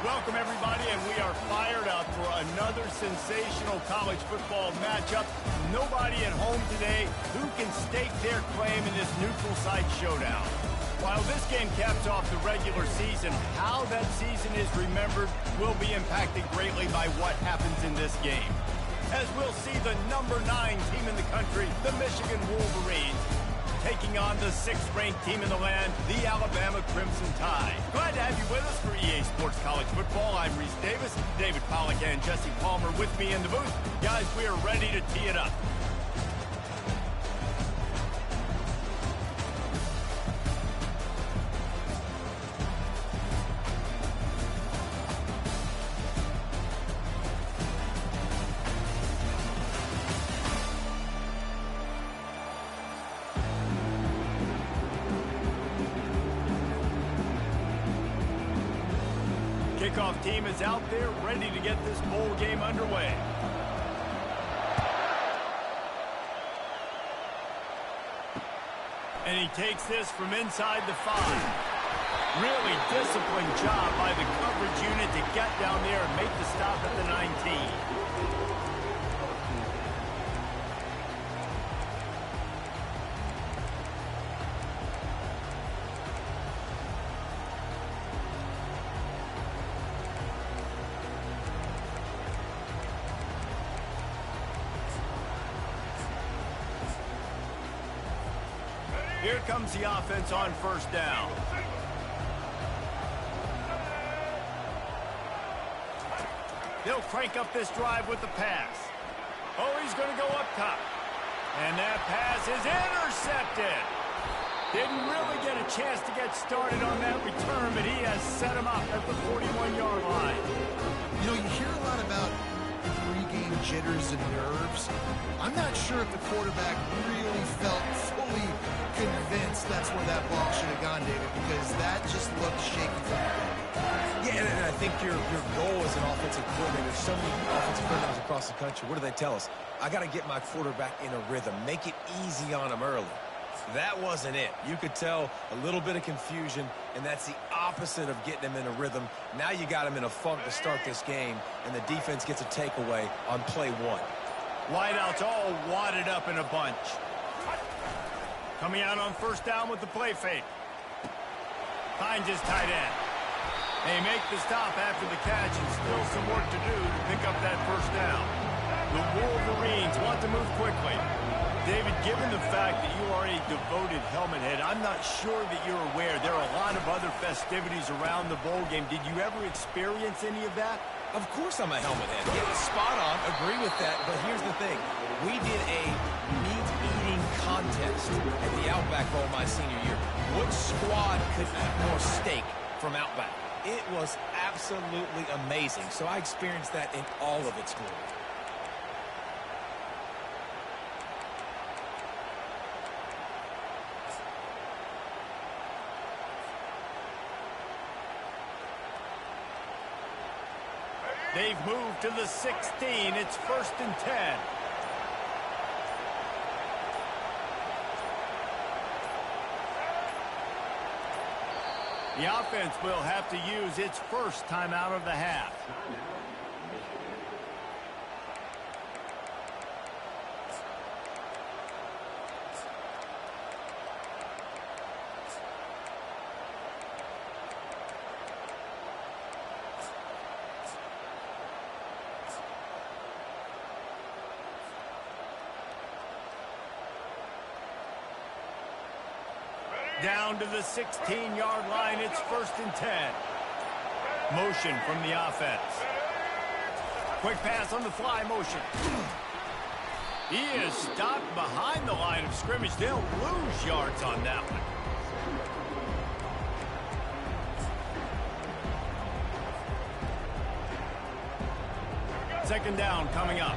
Welcome, everybody, and we are fired up for another sensational college football matchup. Nobody at home today who can stake their claim in this neutral site showdown. While this game caps off the regular season, how that season is remembered will be impacted greatly by what happens in this game. As we'll see the number 9 team in the country, the Michigan Wolverines, taking on the 6th-ranked team in the land, the Alabama Crimson Tide. Glad to have you with us for EA Sports College Football. I'm Reese Davis, David Pollack and Jesse Palmer with me in the booth. Guys, we are ready to tee it up. Kickoff team is out there ready to get this bowl game underway. And he takes this from inside the 5. Really disciplined job by the coverage unit to get down there and make the stop at the 19. Here comes the offense on first down. They'll crank up this drive with the pass. Oh, he's going to go up top. And that pass is intercepted. Didn't really get a chance to get started on that return, but he has set him up at the 41-yard line. You know, you hear a lot about pre-game jitters and nerves. I'm not sure if the quarterback really felt fully convinced that's where that ball should have gone, David, because that just looked shaky from the beginning. Yeah, and I think your goal as an offensive coordinator, there's so many offensive coordinators across the country, what do they tell us? I got to get my quarterback in a rhythm, make it easy on him early. That wasn't it. You could tell a little bit of confusion, and that's the opposite of getting him in a rhythm. Now you got him in a funk to start this game, and the defense gets a takeaway on play 1. Wideouts all wadded up in a bunch. Coming out on first down with the play fake. Finds his tight end. They make the stop after the catch and still some work to do to pick up that first down. The Wolverines want to move quickly. David, given the fact that you are a devoted helmet head, I'm not sure that you're aware there are a lot of other festivities around the bowl game. Did you ever experience any of that? Of course I'm a helmet head. Yeah, spot on. Agree with that. But here's the thing. We did a meat-eating contest at the Outback Bowl my senior year. Which squad could eat more steak from Outback? It was absolutely amazing. So I experienced that in all of its glory. They've moved to the 16. It's 1st and 10. The offense will have to use its first timeout of the half. Down to the 16-yard line, it's 1st and 10. Motion from the offense. Quick pass on the fly motion. He is stopped behind the line of scrimmage. They'll lose yards on that one. Second down coming up.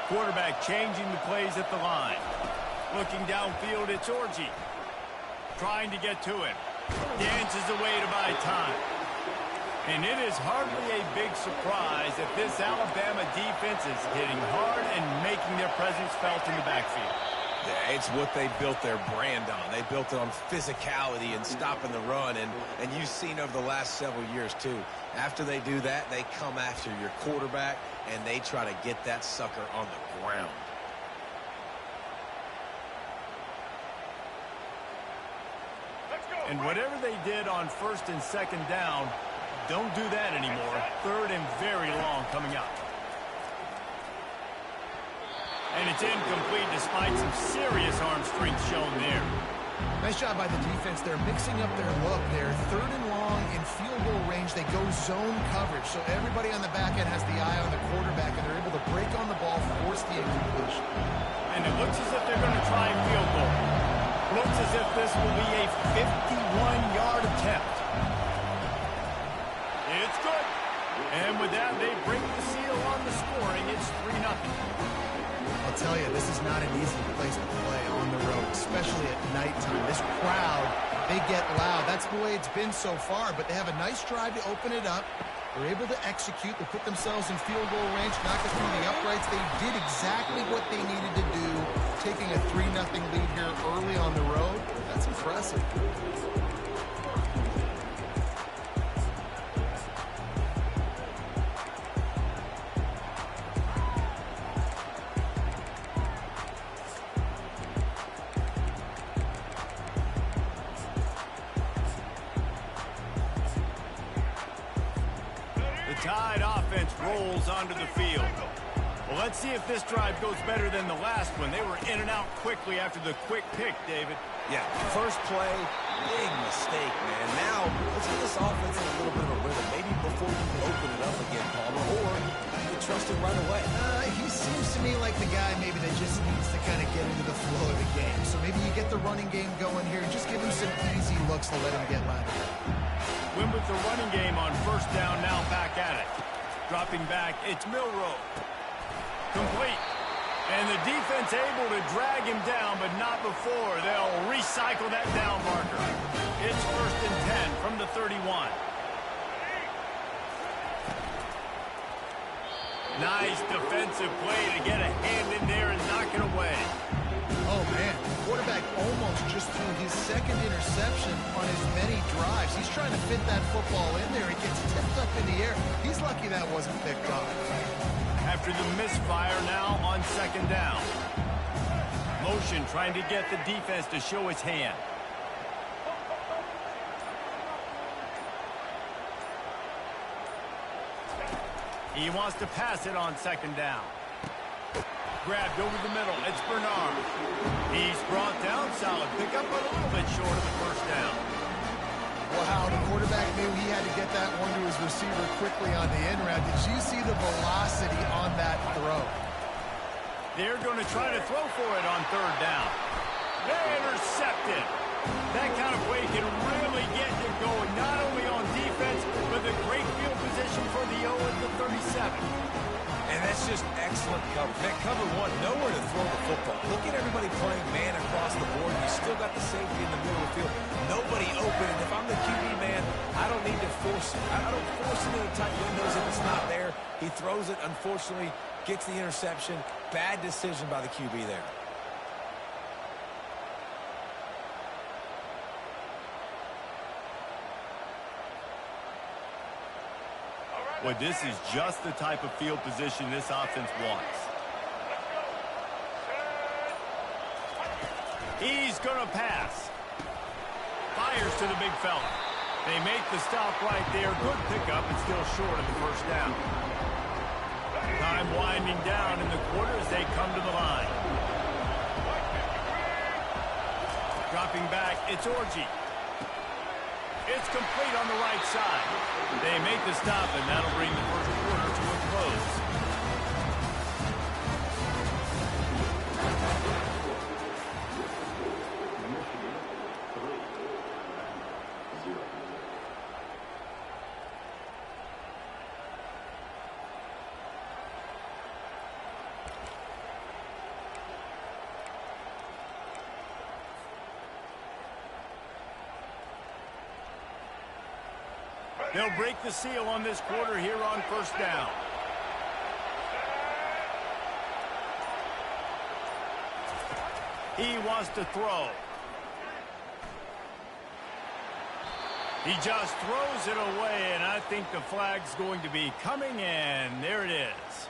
Quarterback changing the plays at the line. Looking downfield, it's Orji. Trying to get to him. Dances away to buy time. And it is hardly a big surprise that this Alabama defense is hitting hard and making their presence felt in the backfield. Yeah, it's what they built their brand on. They built it on physicality and stopping the run, and you've seen over the last several years, too. After they do that, they come after your quarterback, and they try to get that sucker on the ground. And whatever they did on 1st and 2nd down, don't do that anymore. 3rd and very long coming up. And it's incomplete despite some serious arm strength shown there. Nice job by the defense. They're mixing up their look there. 3rd and long in field goal range. They go zone coverage. So everybody on the back end has the eye on the quarterback, and they're able to break on the ball, force the incompletion. And it looks as if they're going to try field goal. Looks as if this will be a 51-yard attempt. It's good. And with that, they break the seal on the scoring. It's 3-0. I'll tell you, this is not an easy place to play on the road, especially at nighttime. This crowd, they get loud. That's the way it's been so far, but they have a nice drive to open it up. They're able to execute. They put themselves in field goal range, knock it through the uprights. They did exactly what they needed to do, taking a 3-0 lead here early on the road. That's impressive. Tide offense rolls onto the field. Well, let's see if this drive goes better than the last one. They were in and out quickly after the quick pick, David. Yeah, first play, big mistake, man. Now, let's get this offense in a little bit of a rhythm. Maybe before you open it up again, Palmer, or you can trust him right away. He seems to me like the guy maybe that just needs to kind of get into the flow of the game. So maybe you get the running game going here and just give him some easy looks to let him get by. Win with the running game on 1st down, now back at it. Dropping back, it's Milroe. Complete. And the defense able to drag him down, but not before. They'll recycle that down marker. It's 1st and 10 from the 31. Nice defensive play to get a hand in there and knock it away. Oh, man. Quarterback almost just threw his 2nd interception on as many drives. He's trying to fit that football in there. It gets tipped up in the air. He's lucky that wasn't picked up. After the misfire now on 2nd down. Motion trying to get the defense to show his hand. He wants to pass it on 2nd down. Grabbed over the middle. It's Bernard. He's brought down. Solid pickup, but a little bit short of the 1st down. Wow, the quarterback knew he had to get that one to his receiver quickly on the end route. Did you see the velocity on that throw? They're going to try to throw for it on 3rd down. They intercepted. That kind of play can really get you going, not only on defense, but the great field position for the O at the 37. And that's just excellent cover. Man, cover one, nowhere to throw the football. Look at everybody playing man across the board. You still got the safety in the middle of the field. Nobody open. And if I'm the QB, man, I don't need to force it. I don't force it into tight windows if it's not there. He throws it, unfortunately, gets the interception. Bad decision by the QB there. Well, this is just the type of field position this offense wants. He's going to pass. Fires to the big fella. They make the stop right there. Good pickup, and still short of the 1st down. Time winding down in the quarter as they come to the line. Dropping back, it's Orji. It's complete on the right side. They make the stop, and that'll bring the first quarter to a close. They'll break the seal on this quarter here on first down. He wants to throw. He just throws it away, and I think the flag's going to be coming in. There it is.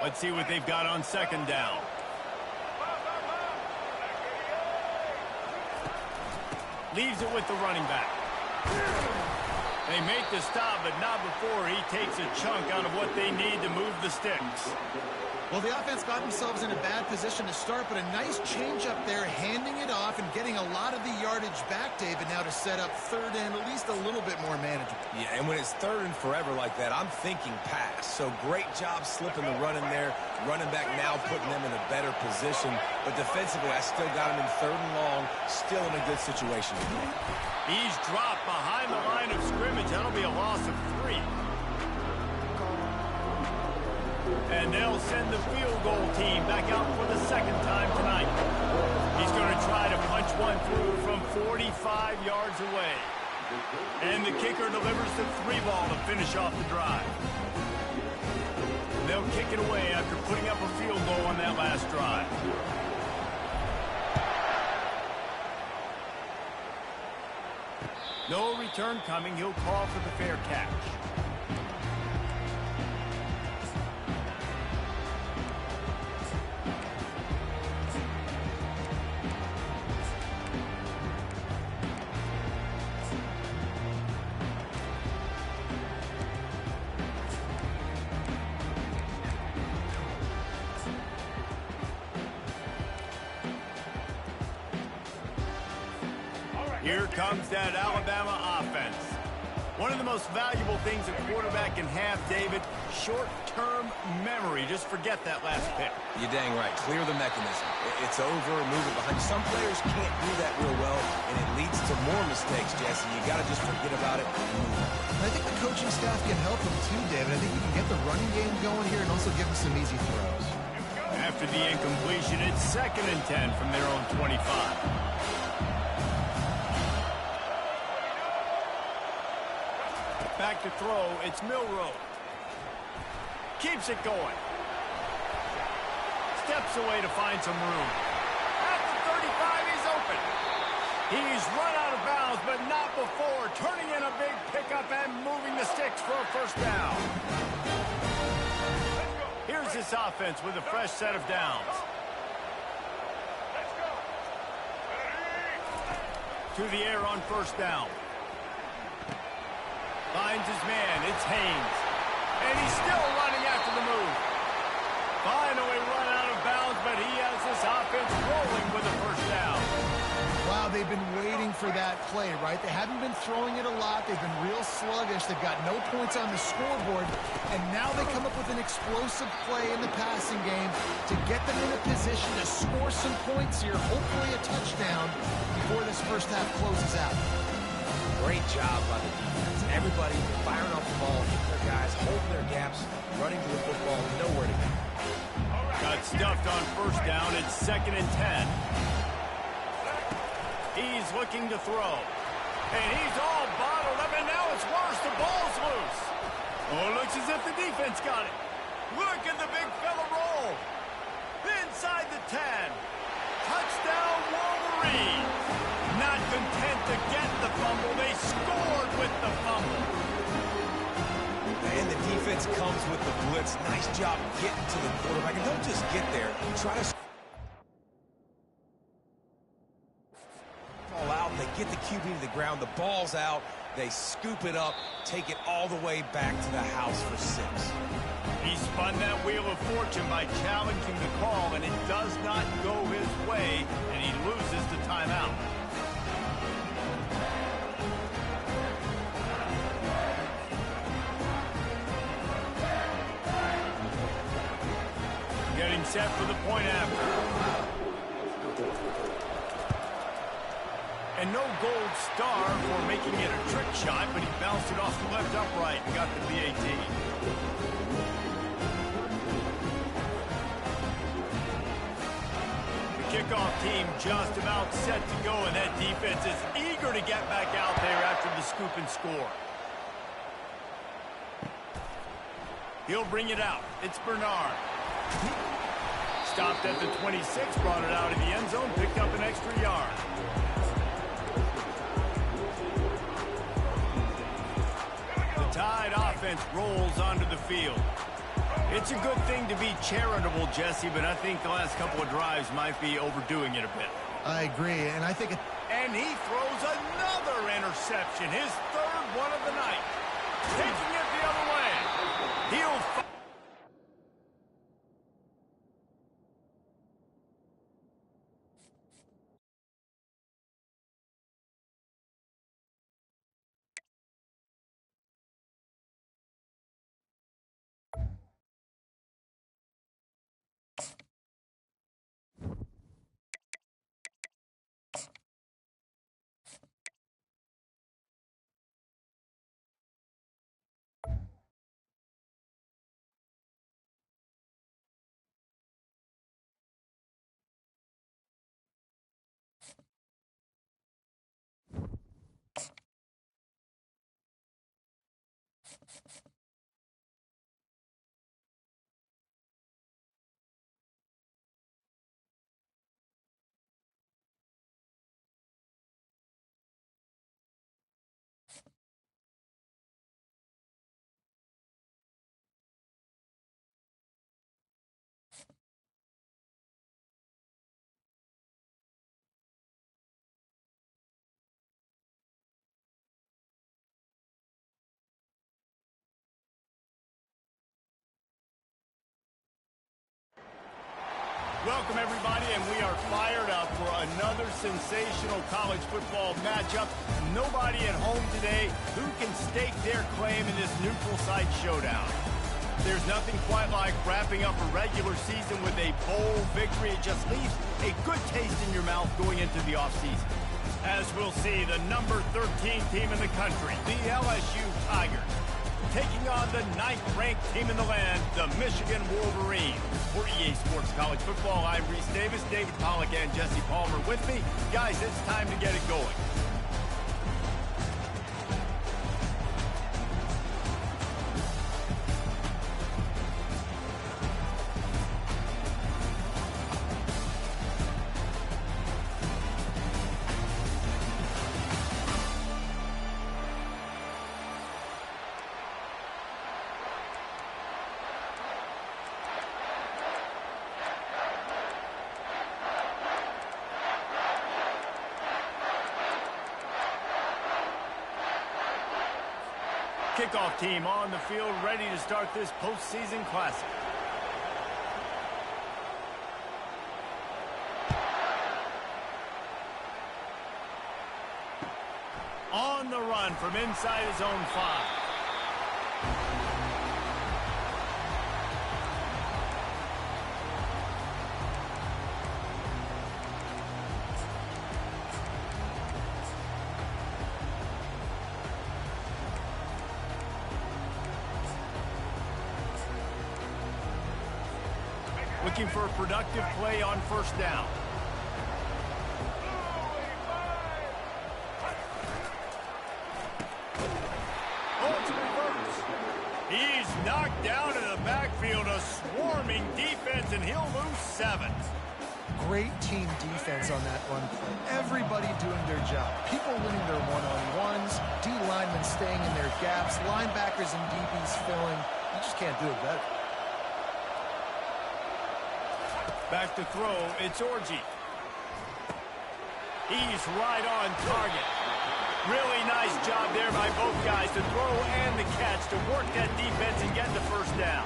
Let's see what they've got on second down. Leaves it with the running back. They make the stop, but not before he takes a chunk out of what they need to move the sticks. Well, the offense got themselves in a bad position to start, but a nice change up there, handing it off and getting a lot of the yardage back, David, now to set up third and at least a little bit more manageable. Yeah, and when it's third and forever like that, I'm thinking pass. So great job slipping the run in there. Running back now putting them in a better position. But defensively, I still got him in third and long, still in a good situation. He's dropped behind the line of scrimmage. That'll be a loss of 3. And they'll send the field goal team back out for the second time tonight. He's going to try to punch one through from 45 yards away. And the kicker delivers the 3-ball to finish off the drive. They'll kick it away after putting up a field goal on that last drive. No return coming. He'll call for the fair catch. Here comes that Alabama offense. One of the most valuable things a quarterback can have, David, short-term memory. Just forget that last pick. You're dang right. Clear the mechanism. It's over, move it behind. Some players can't do that real well, and it leads to more mistakes, Jesse. You got to just forget about it and move on. I think the coaching staff can help him too, David. I think you can get the running game going here and also give him some easy throws. After the incompletion, it's 2nd and 10 from their own 25. Back to throw, it's Milroe. Keeps it going. Steps away to find some room. At the 35, he's open. He's run out of bounds, but not before turning in a big pickup and moving the sticks for a first down. Here's this offense with a fresh set of downs. To the air on first down. Finds his man. It's Haynes. And he's still running after the move. Finally run out of bounds, but he has this offense rolling with a first down. Wow, they've been waiting for that play, right? They haven't been throwing it a lot. They've been real sluggish. They've got no points on the scoreboard. And now they come up with an explosive play in the passing game to get them in a position to score some points here, hopefully a touchdown, before this first half closes out. Great job by the defense. Everybody firing off the ball, hitting their guys, holding their gaps, running to the football, nowhere to go. Got stuffed on first down. It's 2nd and 10. He's looking to throw. And he's all bottled up, and now it's worse. The ball's loose. Oh, it looks as if the defense got it. Look at the big fella roll. Inside the 10. Touchdown, Wolverines. Not content to get the fumble, they scored with the fumble. And the defense offense comes with the blitz. Nice job getting to the quarterback. And don't just get there. Try to fall out. They get the QB to the ground. The ball's out. They scoop it up, take it all the way back to the house for 6. He spun that wheel of fortune by challenging the call, and it does not go his way, and he loses the timeout. Getting set for the point after. And no gold star for making it a trick shot, but he bounced it off the left upright and got the BAT. The kickoff team just about set to go, and that defense is eager to get back out there after the scoop and score. He'll bring it out. It's Bernard. Stopped at the 26, brought it out of the end zone, picked up an extra yard. Tide offense rolls onto the field. It's a good thing to be charitable, Jesse, but I think the last couple of drives might be overdoing it a bit. I agree, and I think And he throws another interception, his third one of the night. Taking it the other way. He'll Welcome, everybody, and we are fired up for another sensational college football matchup. Nobody at home today who can stake their claim in this neutral site showdown. There's nothing quite like wrapping up a regular season with a bowl victory. It just leaves a good taste in your mouth going into the offseason. As we'll see, the number 13 team in the country, the LSU Tigers, taking on the 9th-ranked team in the land, the Michigan Wolverines. For EA Sports College Football, I'm Reese Davis, David Pollack, and Jesse Palmer with me. Guys, it's time to get it going. Kickoff team on the field, ready to start this postseason classic. On the run from inside his own 5. Looking for a productive play on first down. Oh, it's reverse. He's knocked down in the backfield, a swarming defense, and he'll lose 7. great team defense on that run play. Everybody doing their job. People winning their one-on-ones, D linemen staying in their gaps, linebackers and DBs filling. You just can't do it better. Back to throw, it's Orji. He's right on target. Really nice job there by both guys to throw and the catch to work that defense and get the first down.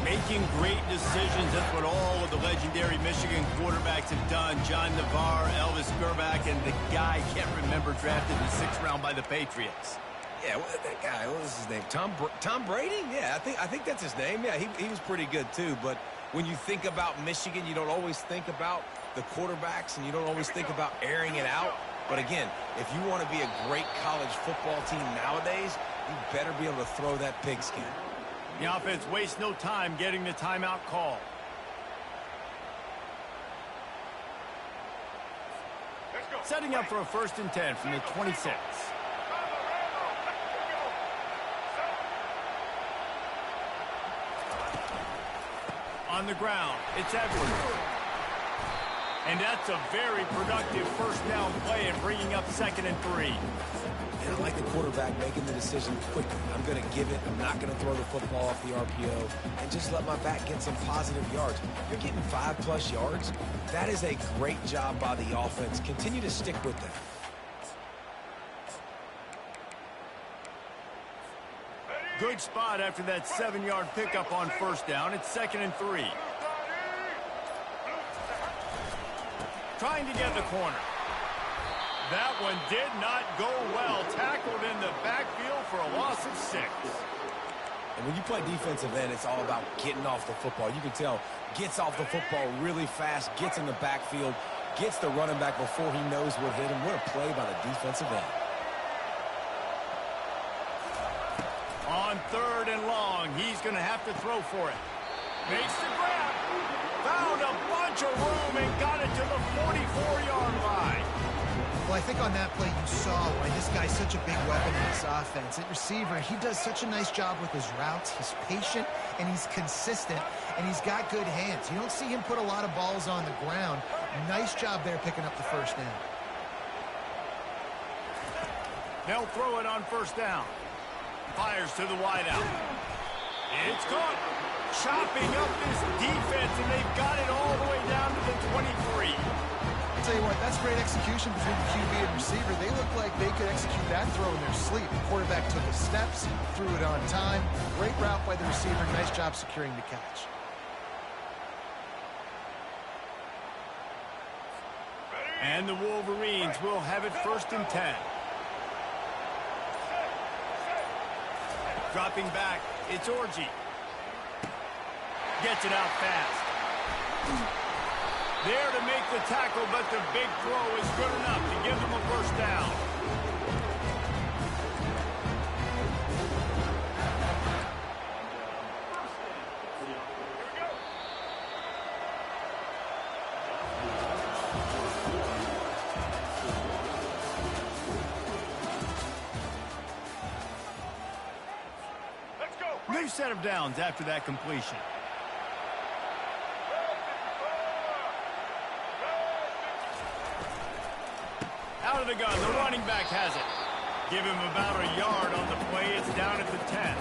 Making great decisions. That's what all of the legendary Michigan quarterbacks have done. John Navarre, Elvis Grbac, and the guy, can't remember, drafted in the 6th round by the Patriots. Yeah, that guy, what was his name? Tom Brady? Yeah, I think that's his name. Yeah, he was pretty good too. But when you think about Michigan, you don't always think about the quarterbacks, and you don't always think about airing it out. But again, if you want to be a great college football team nowadays, you better be able to throw that pigskin. The offense wastes no time getting the timeout call. Setting up for a 1st and 10 from the 26. On the ground, it's Edwards. And that's a very productive first down play and bringing up 2nd and 3. And I like the quarterback making the decision quickly. I'm going to give it. I'm not going to throw the football off the RPO and just let my back get some positive yards. You're getting 5+ yards. That is a great job by the offense. Continue to stick with that. Good spot after that 7-yard pickup on 1st down. It's 2nd and 3. Trying to get the corner. That one did not go well. Tackled in the backfield for a loss of 6. And when you play defensive end, it's all about getting off the football. You can tell, gets off the football really fast, gets in the backfield, gets the running back before he knows what hit him. What a play by the defensive end. On 3rd and long, he's going to have to throw for it. Makes the grab. Found a bunch of room and got it to the 44-yard line. Well, I think on that play you saw why this guy's such a big weapon in this offense. At receiver, he does such a nice job with his routes. He's patient, and he's consistent, and he's got good hands. You don't see him put a lot of balls on the ground. Nice job there picking up the 1st down. They'll throw it on 1st down. Fires to the wideout. It's caught. Chopping up this defense, and they've got it all the way down to the 23. I'll tell you what, that's great execution between the QB and receiver. They look like they could execute that throw in their sleep. The quarterback took his steps, threw it on time. Great route by the receiver. Nice job securing the catch. And the Wolverines will have it 1st and 10. Dropping back, it's Orji. Gets it out fast. There to make the tackle, but the big throw is good enough to give them a 1st down. New set of downs after that completion. Out of the gun, the running back has it. Give him about a yard on the play. It's down at the 10.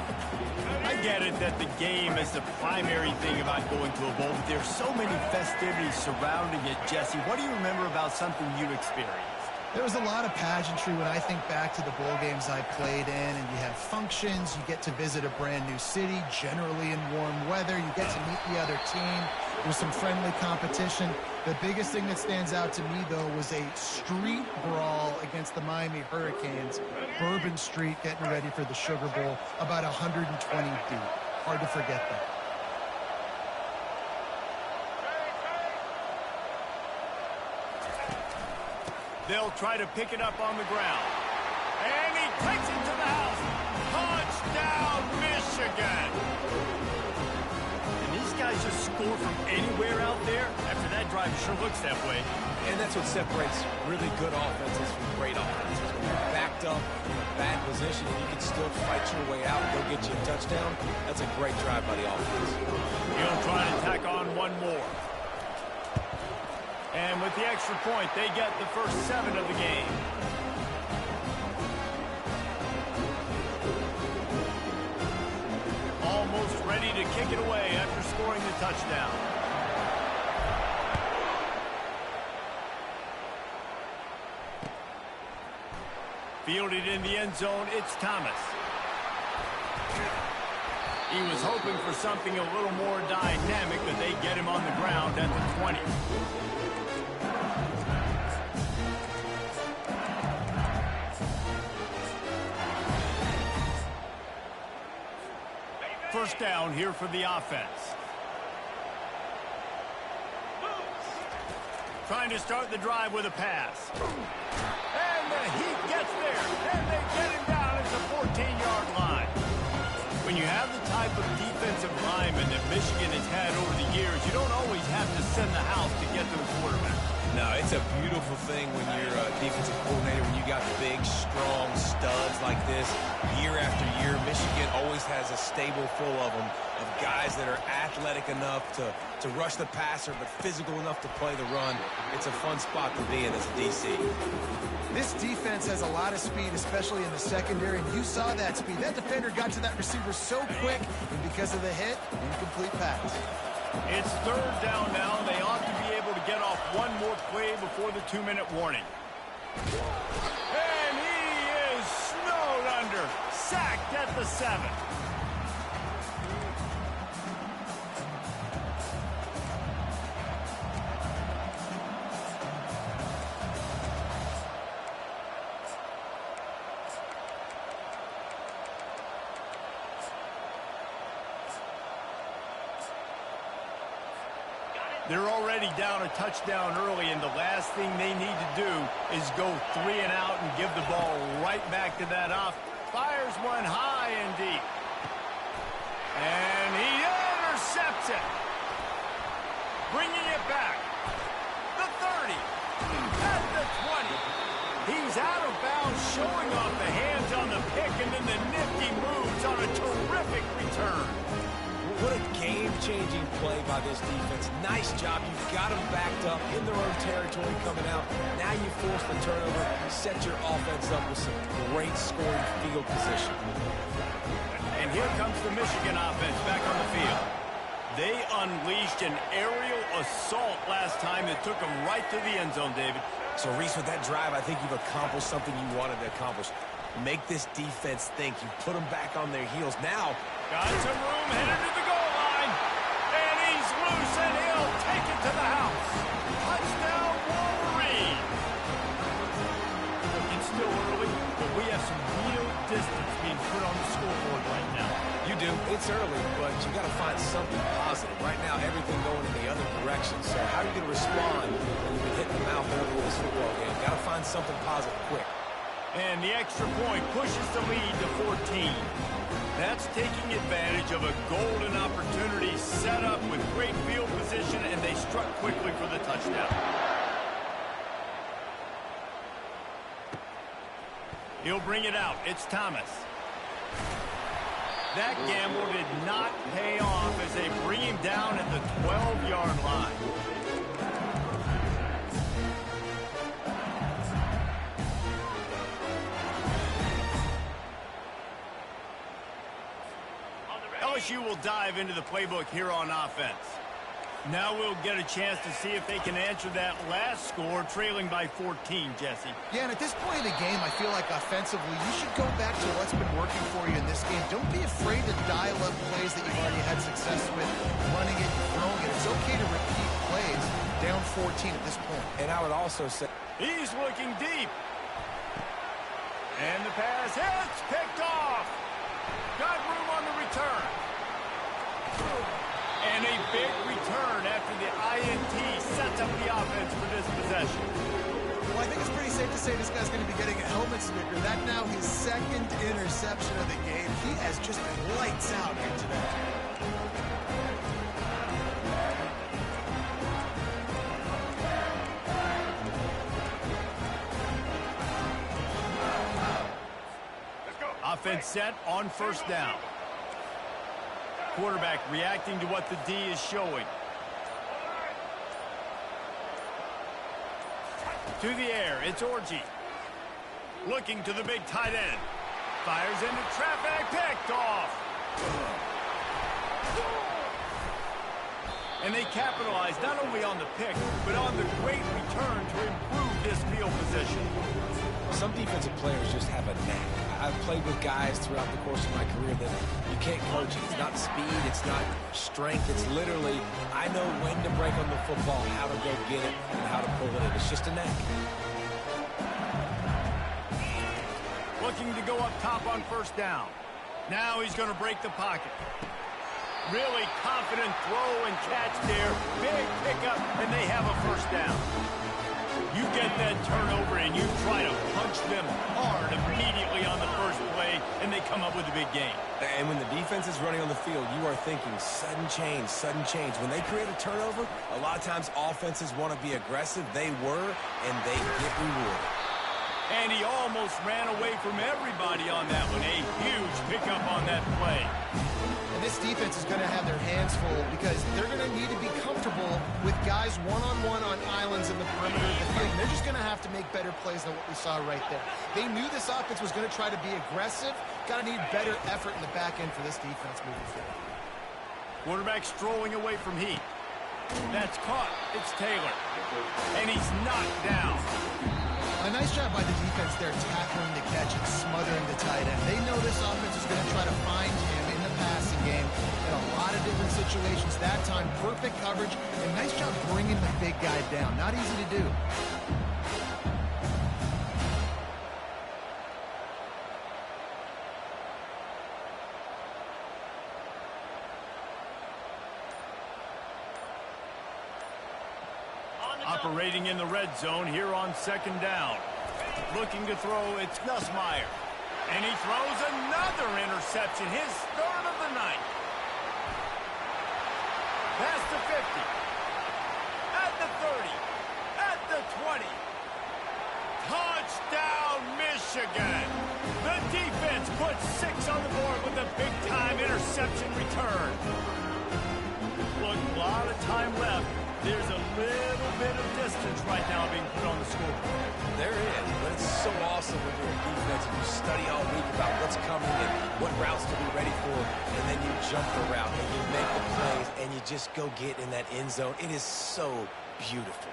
I get it that the game is the primary thing about going to a bowl, but there's so many festivities surrounding it. Jesse, what do you remember about something you experienced? There was a lot of pageantry when I think back to the bowl games I played in, and you have functions, you get to visit a brand new city, generally in warm weather, you get to meet the other team, there's some friendly competition. The biggest thing that stands out to me, though, was a street brawl against the Miami Hurricanes, Bourbon Street, getting ready for the Sugar Bowl, about 120 deep. Hard to forget that. They'll try to pick it up on the ground. And he takes it to the house. Touchdown, Michigan. And these guys just score from anywhere out there. After that drive, it sure looks that way. And that's what separates really good offenses from great offenses. When you're backed up in a bad position and you can still fight your way out and go get you a touchdown, that's a great drive by the offense. He'll try to tack on one more. And with the extra point, they get the first 7 of the game. All almost ready to kick it away after scoring the touchdown. Fielded in the end zone, it's Thomas. He was hoping for something a little more dynamic, but they get him on the ground at the 20. First down here for the offense. Trying to start the drive with a pass. And the Heat gets there, and they get him down at the 14-yard line. When you have the type of defensive lineman that Michigan has had over the years, you don't always have to send the house to get to the quarterback. No, it's a beautiful thing when you're a defensive coordinator, when you got big, strong studs like this. Year after year, Michigan always has a stable full of them, of guys that are athletic enough to rush the passer, but physical enough to play the run. It's a fun spot to be in as a DC. This defense has a lot of speed, especially in the secondary, and you saw that speed. That defender got to that receiver so quick, and because of the hit, incomplete pass. It's third down now, and they ought to be able to get off one more play before the 2-minute warning. And he is snowed under, sacked at the 7. They're already down a touchdown early, and the last thing they need to do is go 3 and out and give the ball right back to that off. Fires one high and deep. And he intercepts it. Bringing it back. The 30. At the 20. He's out of bounds, showing off the hands on the pick, and then the nifty moves on a terrific return. What a game-changing play by this defense. Nice job. You've got them backed up in their own territory coming out. Now you force the turnover. Set your offense up with some great scoring field position. And here comes the Michigan offense back on the field. They unleashed an aerial assault last time that took them right to the end zone, David. So, Reese, with that drive, I think you've accomplished something you wanted to accomplish. Make this defense think. You put them back on their heels. Now, got some room, headed to the goal line. And he's loose, and he'll take it to the house. Touchdown, Wolverine. Look, it's still early, but we have some real distance being put on the scoreboard right now. You do. It's early, but you got to find something positive. Right now, everything going in the other direction. So how are you going to respond when you've been hitting the mouth early in this football game? Got to find something positive quick. And the extra point pushes the lead to 14. That's taking advantage of a golden opportunity set up with great field position, and they struck quickly for the touchdown. He'll bring it out. It's Thomas. That gamble did not pay off as they bring him down at the 12-yard line. LSU will dive into the playbook here on offense. Now we'll get a chance to see if they can answer that last score, trailing by 14, Jesse. Yeah, and at this point in the game, I feel like offensively, you should go back to what's been working for you in this game. Don't be afraid to dial up plays that you've already had success with, running it and throwing it. It's okay to repeat plays down 14 at this point. And I would also say, he's looking deep. And the pass hits, picked off. Got room on the return. And a big return after the INT sets up the offense for this possession. Well, I think it's pretty safe to say this guy's going to be getting a helmet sticker. That now his second interception of the game. He has just been lights out here today. Offense set on first down. Quarterback reacting to what the D is showing. To the air, it's Orji. Looking to the big tight end. Fires into traffic, picked off. And they capitalized not only on the pick, but on the great return to improve this field position. Some defensive players just have a knack. I've played with guys throughout the course of my career that you can't coach it. It's not speed, it's not strength. It's literally, I know when to break on the football, how to go get it, and how to pull it in. It's just a knack. Looking to go up top on first down. Now he's going to break the pocket. Really confident throw and catch there. Big pickup, and they have a first down. You get that turnover, and you try to punch them hard immediately on the first play, and they come up with a big gain. And when the defense is running on the field, you are thinking sudden change, sudden change. When they create a turnover, a lot of times offenses want to be aggressive. They were, and they get rewarded. And he almost ran away from everybody on that one. A huge pickup on that play. And this defense is going to have their hands full because they're going to need to be comfortable with guys one-on-one on islands in the perimeter of the field. And they're just going to have to make better plays than what we saw right there. They knew this offense was going to try to be aggressive. Got to need better effort in the back end for this defense moving forward. Quarterback strolling away from Heat. That's caught. It's Taylor. And he's knocked down. A nice job by the defense there, tackling the catch and smothering the tight end. They know this offense is going to try to find him in the passing game in a lot of different situations. That time, perfect coverage, and nice job bringing the big guy down. Not easy to do. Operating in the red zone here on second down. Looking to throw, it's Nussmeier. And he throws another interception, his third of the night. Past the 50. At the 30. At the 20. Touchdown, Michigan. The defense puts 6 on the board with a big-time interception return. Look, a lot of time left. There's a little bit of distance right now being put on the scoreboard. There is, but it's so awesome when you're a defense and you study all week about what's coming and what routes to be ready for, and then you jump the route and you make the plays and you just go get in that end zone. It is so beautiful.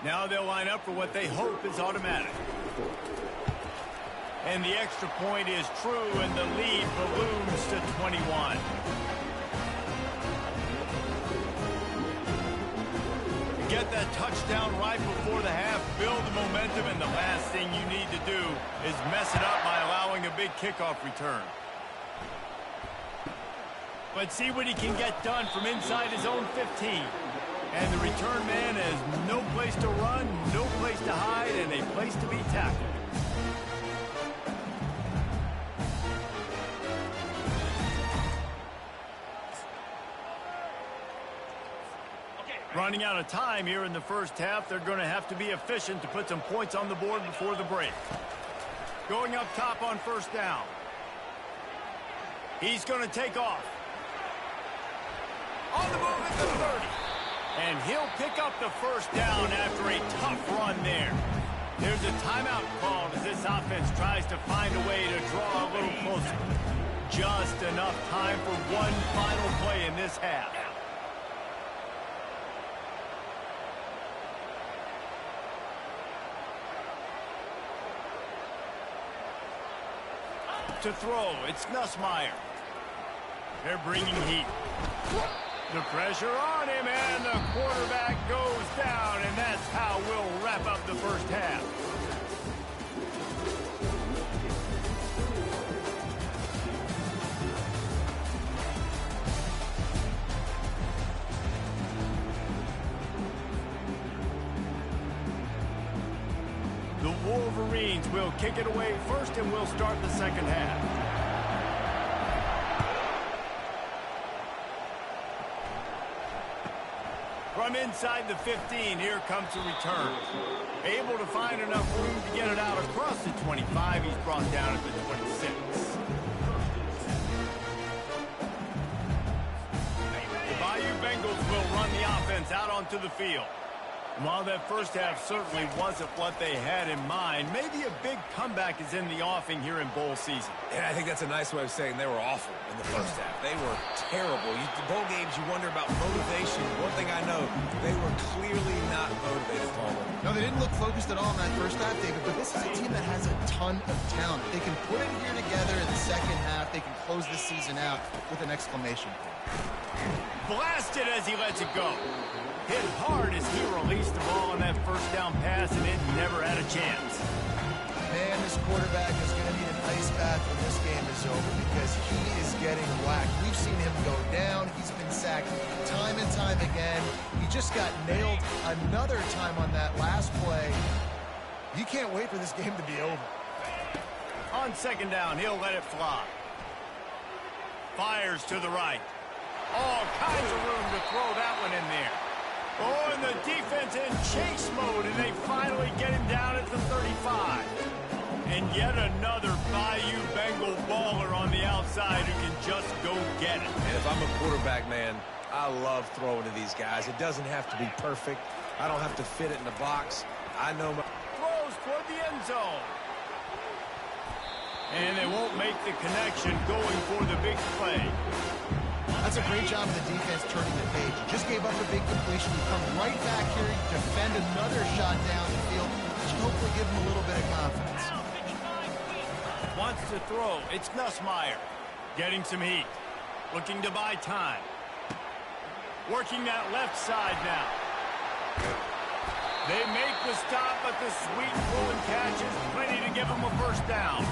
Now they'll line up for what they hope is automatic. And the extra point is true, and the lead balloons to 21. Get that touchdown right before the half, build the momentum, and the last thing you need to do is mess it up by allowing a big kickoff return. But see what he can get done from inside his own 15. And the return man has no place to run, no place to hide, and a place to be tackled. Running out of time here in the first half, they're going to have to be efficient to put some points on the board before the break. Going up top on first down. He's going to take off. On the move at the 30. And he'll pick up the first down after a tough run there. There's a timeout called as this offense tries to find a way to draw a little closer. Just enough time for one final play in this half. To throw, it's Nussmeier. They're bringing heat. The pressure on him, and the quarterback goes down, and that's how we'll wrap up the first half. The Wolverines will kick it away first, and we'll start the second half. From inside the 15, here comes the return. Able to find enough room to get it out across the 25. He's brought down at the 26. The Bayou Bengals will run the offense out onto the field. While that first half certainly wasn't what they had in mind, maybe a big comeback is in the offing here in bowl season. Yeah, I think that's a nice way of saying they were awful in the first half. They were terrible. Bowl games, you wonder about motivation. One thing I know, they were clearly not motivated, Palmer. No, they didn't look focused at all in that first half, David, but this is a team that has a ton of talent. They can put it here together in the second half. They can close the season out with an exclamation point. Blasted as he lets it go. Hit hard as he released the ball on that first down pass, and it never had a chance. Man, this quarterback is going to need an ice bath when this game is over because he is getting whacked. We've seen him go down. He's been sacked time and time again. He just got nailed another time on that last play. You can't wait for this game to be over. On second down, he'll let it fly. Fires to the right. All kinds of room to throw that one in there. Oh, and the defense in chase mode, and they finally get him down at the 35. And yet another Bayou Bengal baller on the outside who can just go get it. And if I'm a quarterback, man, I love throwing to these guys. It doesn't have to be perfect. I don't have to fit it in the box. I know my... Throws toward the end zone. And they won't make the connection going for the big play. That's a great job of the defense turning the page. You just gave up a big completion. You come right back here, defend another shot down the field. Should hopefully give them a little bit of confidence. Wants to throw. It's Nussmeier. Getting some heat. Looking to buy time. Working that left side now. They make the stop, but the sweet pulling catch is plenty to give them a first down.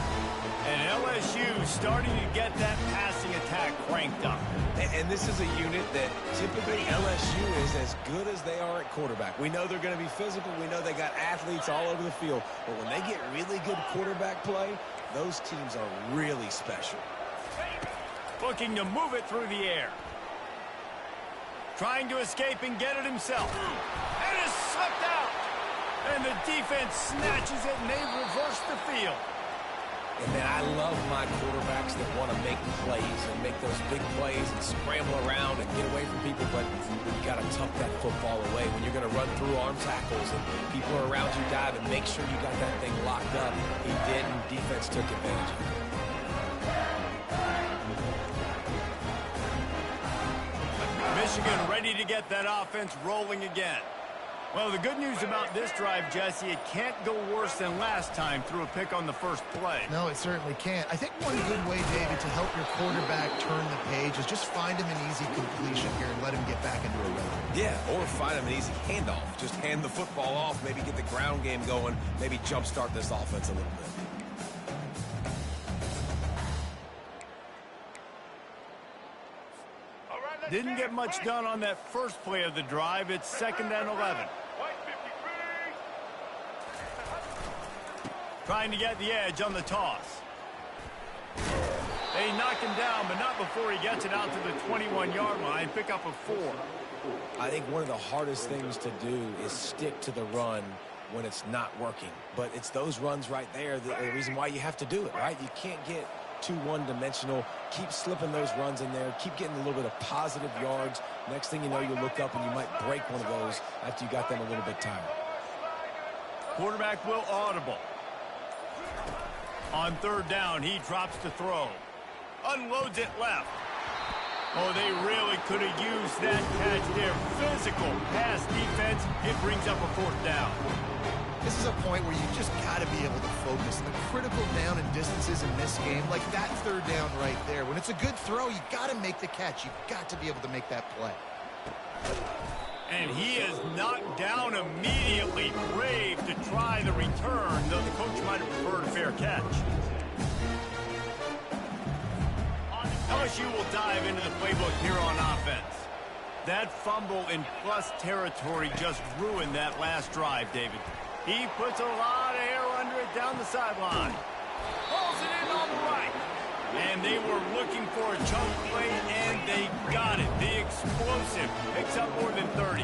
And LSU starting to get that passing attack cranked up. And this is a unit that typically LSU is as good as they are at quarterback. We know they're going to be physical. We know they got athletes all over the field. But when they get really good quarterback play, those teams are really special. Looking to move it through the air. Trying to escape and get it himself. And it's slipped out. And the defense snatches it, and they reverse the field. And then I love my quarterbacks that want to make plays and make those big plays and scramble around and get away from people, but you got to tuck that football away when you're going to run through arm tackles and people are around you diving. Make sure you got that thing locked up. He did, and defense took advantage of it. Michigan ready to get that offense rolling again. Well, the good news about this drive, Jesse, it can't go worse than last time through a pick on the first play. No, it certainly can't. I think one good way, David, to help your quarterback turn the page is just find him an easy completion here and let him get back into a rhythm. Yeah, or find him an easy handoff. Just hand the football off, maybe get the ground game going, maybe jumpstart this offense a little bit. Didn't get much done on that first play of the drive. It's 2nd and 11. Trying to get the edge on the toss. They knock him down, but not before he gets it out to the 21-yard line. Pick up a 4. I think one of the hardest things to do is stick to the run when it's not working. But it's those runs right there that are the reason why you have to do it, right? You can't get too one-dimensional. Keep slipping those runs in there. Keep getting a little bit of positive yards. Next thing you know, you look up and you might break one of those after you got them a little bit tired. Quarterback will audible. On 3rd down, he drops to throw. Unloads it left. Oh, they really could have used that catch there. Physical pass defense. It brings up a 4th down. This is a point where you just got to be able to focus. The critical down and distances in this game, like that 3rd down right there. When it's a good throw, you got to make the catch. You got to be able to make that play. And he is knocked down immediately. Brave to try the return, though the coach might have preferred a fair catch. LSU will dive into the playbook here on offense. That fumble in plus territory just ruined that last drive, David. He puts a lot of air under it down the sideline. Pulls it in on the right. And they were looking for a chunk play, and they got it. The explosive picks up more than 30.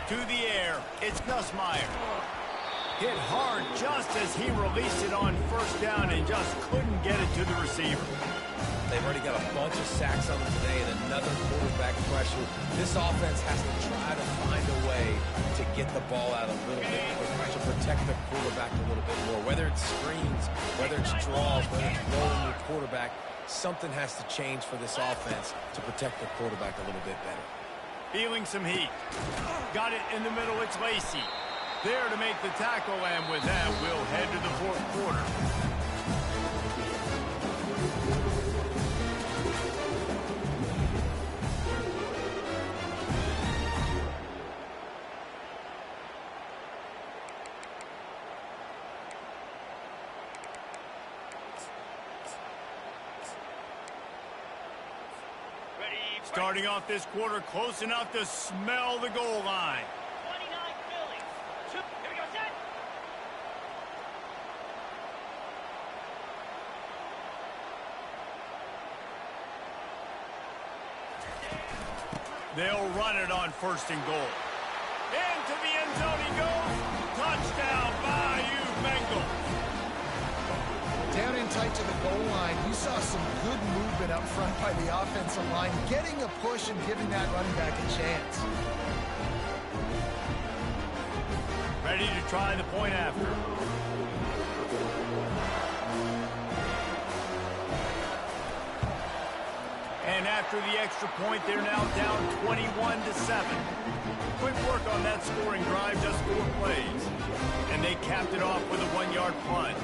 To the air, it's Nussmeier. Hit hard just as he released it on 1st down and just couldn't get it to the receiver. They've already got a bunch of sacks on them today and another quarterback pressure. This offense has to try to find a way to get the ball out a little bit more, to protect the quarterback a little bit more. Whether it's screens, whether it's draws, whether it's rolling your quarterback, something has to change for this offense to protect the quarterback a little bit better. Feeling some heat. Got it in the middle. It's Lacey. There to make the tackle, and with that, we'll head to the fourth quarter. Starting off this quarter close enough to smell the goal line. 29 Phillies. Here we go, set. They'll run it on first and goal. Into the end zone he goes. Touchdown, Bayou Bengals. Down in tight to the goal line, you saw some good movement up front by the offensive line, getting a push and giving that running back a chance. Ready to try the point after. And after the extra point, they're now down 21-7. Quick work on that scoring drive, just 4 plays. And they capped it off with a 1-yard plunge.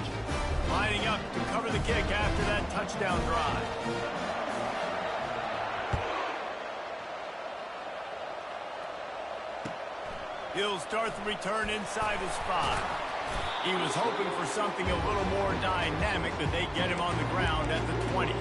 Lining up to cover the kick after that touchdown drive. He'll start the return inside his 5. He was hoping for something a little more dynamic, but they get him on the ground at the 20.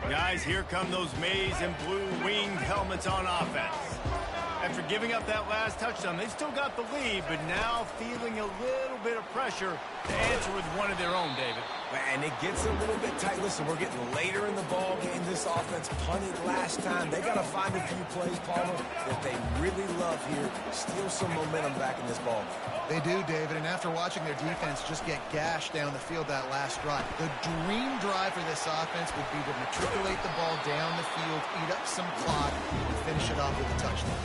Guys, here come those maize and blue winged helmets on offense. After giving up that last touchdown, they still got the lead, but now feeling a little bit of pressure to answer with one of their own, David. And it gets a little bit tight. Listen, we're getting later in the ball game. This offense punted last time. They got to find a few plays, Palmer, that they really love here. Steal some momentum back in this ball game. They do, David, and after watching their defense just get gashed down the field that last drive, the dream drive for this offense would be to matriculate the ball down the field, eat up some clock, and finish it off with a touchdown.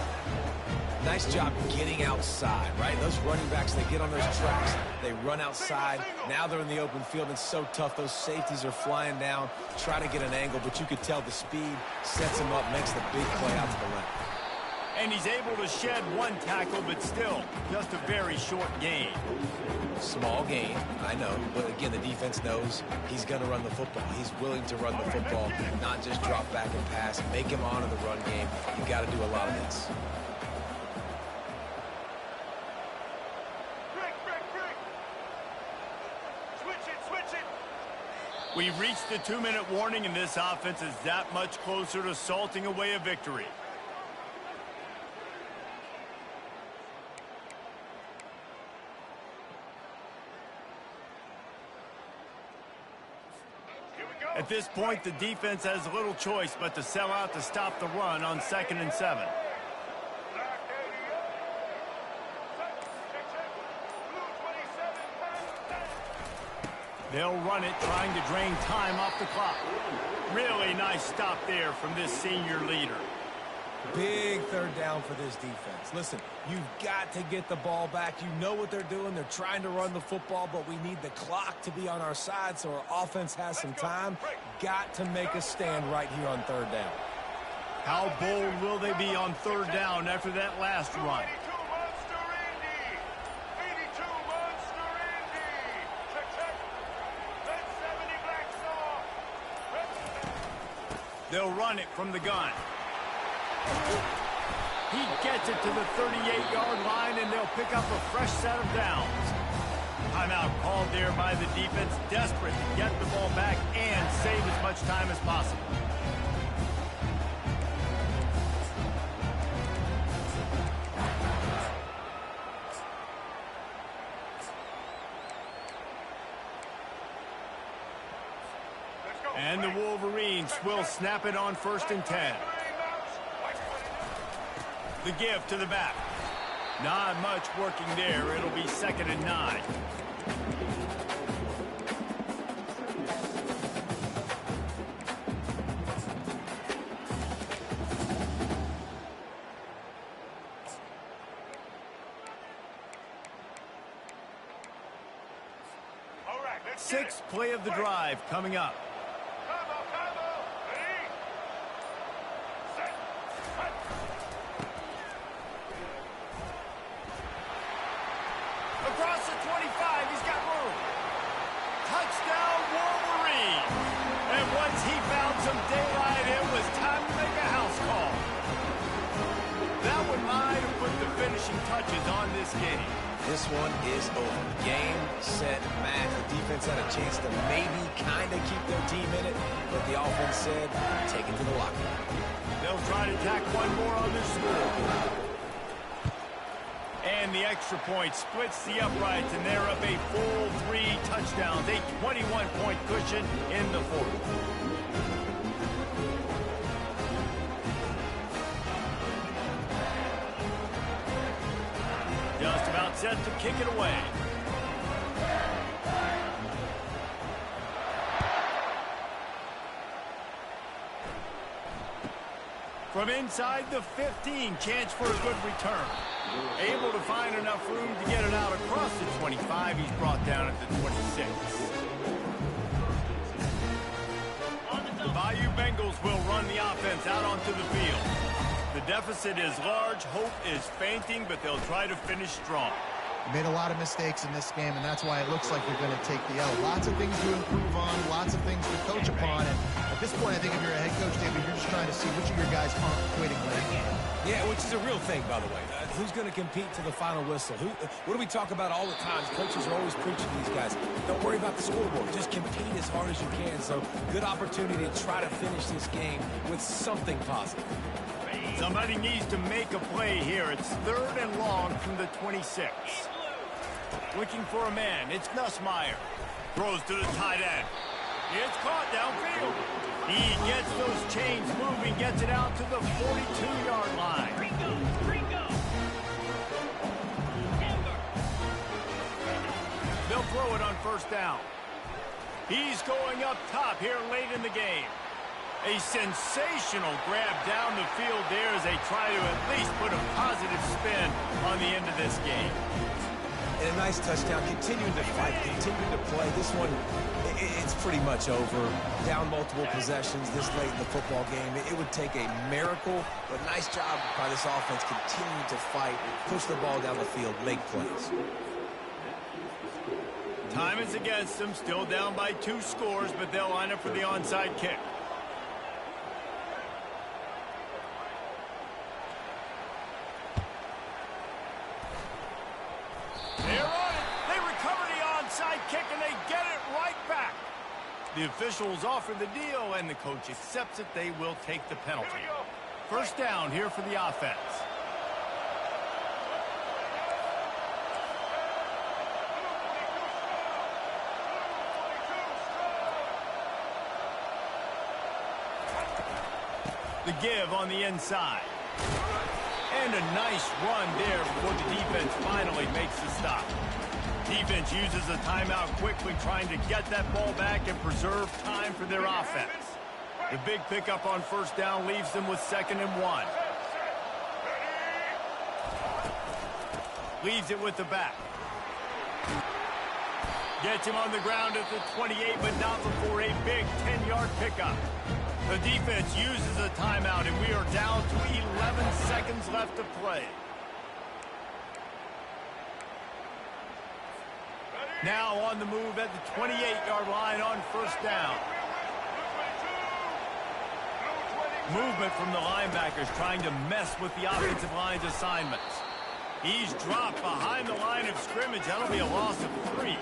Nice job getting outside, right? Those running backs, they get on those tracks, they run outside. Now they're in the open field. It's so tough. Those safeties are flying down, try to get an angle, but you could tell the speed sets him up, makes the big play out to the left. And he's able to shed 1 tackle, but still just a very short gain. Small gain, I know, but again, the defense knows he's going to run the football. He's willing to run the football, not just drop back and pass, make him honor the run game. You got to do a lot of this. We've reached the 2-minute warning, and this offense is that much closer to salting away a victory. At this point, the defense has little choice but to sell out to stop the run on 2nd and 7. They'll run it, trying to drain time off the clock. Really nice stop there from this senior leader. Big third down for this defense. Listen, you've got to get the ball back. You know what they're doing. They're trying to run the football, but we need the clock to be on our side so our offense has some time. Got to make a stand right here on 3rd down. How bold will they be on 3rd down after that last run? They'll run it from the gun. He gets it to the 38-yard line, and they'll pick up a fresh set of downs. Timeout called there by the defense, desperate to get the ball back and save as much time as possible. And the Wolverines will snap it on 1st and 10. The give to the back. Not much working there. It'll be 2nd and 9. Sixth play of the drive coming up. Across the 25, he's got room. Touchdown, Wolverine. And once he found some daylight, it was time to make a house call. That one might have put the finishing touches on this game. This one is over. Game, set, match. The defense had a chance to maybe kind of keep their team in it, but the offense said, take it to the locker room. They'll try to tack one more on their score. And the extra point splits the uprights, and they're up a full 3 touchdowns, a 21-point cushion in the fourth. Just about set to kick it away. From inside the 15, chance for a good return. Able to find enough room to get it out across the 25. He's brought down at the 26. The Bayou Bengals will run the offense out onto the field. The deficit is large, hope is fainting, but they'll try to finish strong. They made a lot of mistakes in this game, and that's why it looks like they're going to take the L. Lots of things to improve on, lots of things to coach upon, and at this point, I think if you're a head coach, David, you're just trying to see which of your guys aren't quitting late. Yeah, which is a real thing, by the way. Who's going to compete to the final whistle? What do we talk about all the time? Coaches are always preaching to these guys. Don't worry about the scoreboard. Just compete as hard as you can. So, good opportunity to try to finish this game with something positive. Somebody needs to make a play here. It's 3rd and long from the 26. Looking for a man. It's Nussmeier. Throws to the tight end. It's caught downfield. He gets those chains moving, gets it out to the 42-yard line. They'll throw it on 1st down. He's going up top here late in the game. A sensational grab down the field there as they try to at least put a positive spin on the end of this game. And a nice touchdown, continuing to fight, continuing to play. This one, it's pretty much over. Down multiple possessions this late in the football game. It would take a miracle, but nice job by this offense continuing to fight, push the ball down the field, make plays. Time is against them, still down by 2 scores, but they'll line up for the onside kick. They're on it. They recover the onside kick, and they get it right back. The officials offer the deal, and the coach accepts it. They will take the penalty. 1st down here for the offense. The give on the inside. And a nice run there before the defense finally makes the stop. Defense uses a timeout quickly, trying to get that ball back and preserve time for their offense. The big pickup on 1st down leaves them with 2nd and 1. Leaves it with the back. Gets him on the ground at the 28, but not before a big 10-yard pickup. The defense uses a timeout, and we are down to 11 seconds left to play. Now on the move at the 28-yard line on 1st down. Movement from the linebackers trying to mess with the offensive line's assignments. He's dropped behind the line of scrimmage. That'll be a loss of 3.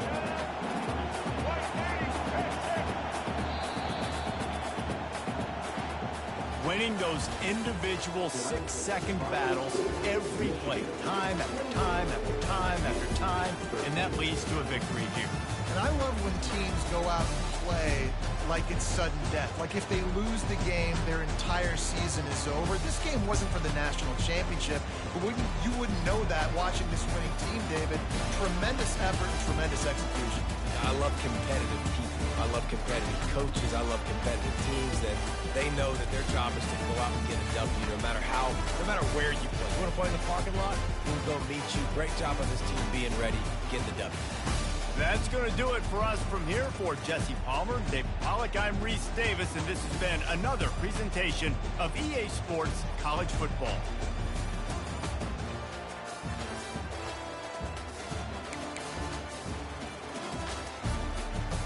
Winning those individual 6-second battles every play, time after time after time after time, and that leads to a victory here. And I love when teams go out and play like it's sudden death. Like if they lose the game, their entire season is over. This game wasn't for the national championship, but you wouldn't know that watching this winning team, David. Tremendous effort and tremendous execution. I love competitive people. I love competitive coaches. I love competitive teams that they know that their job is to go out and get a W no matter where you play. You want to play in the parking lot? We'll go meet you. Great job on this team being ready, getting the W. That's going to do it for us from here. For Jesse Palmer, Dave Pollack, I'm Reese Davis, and this has been another presentation of EA Sports College Football.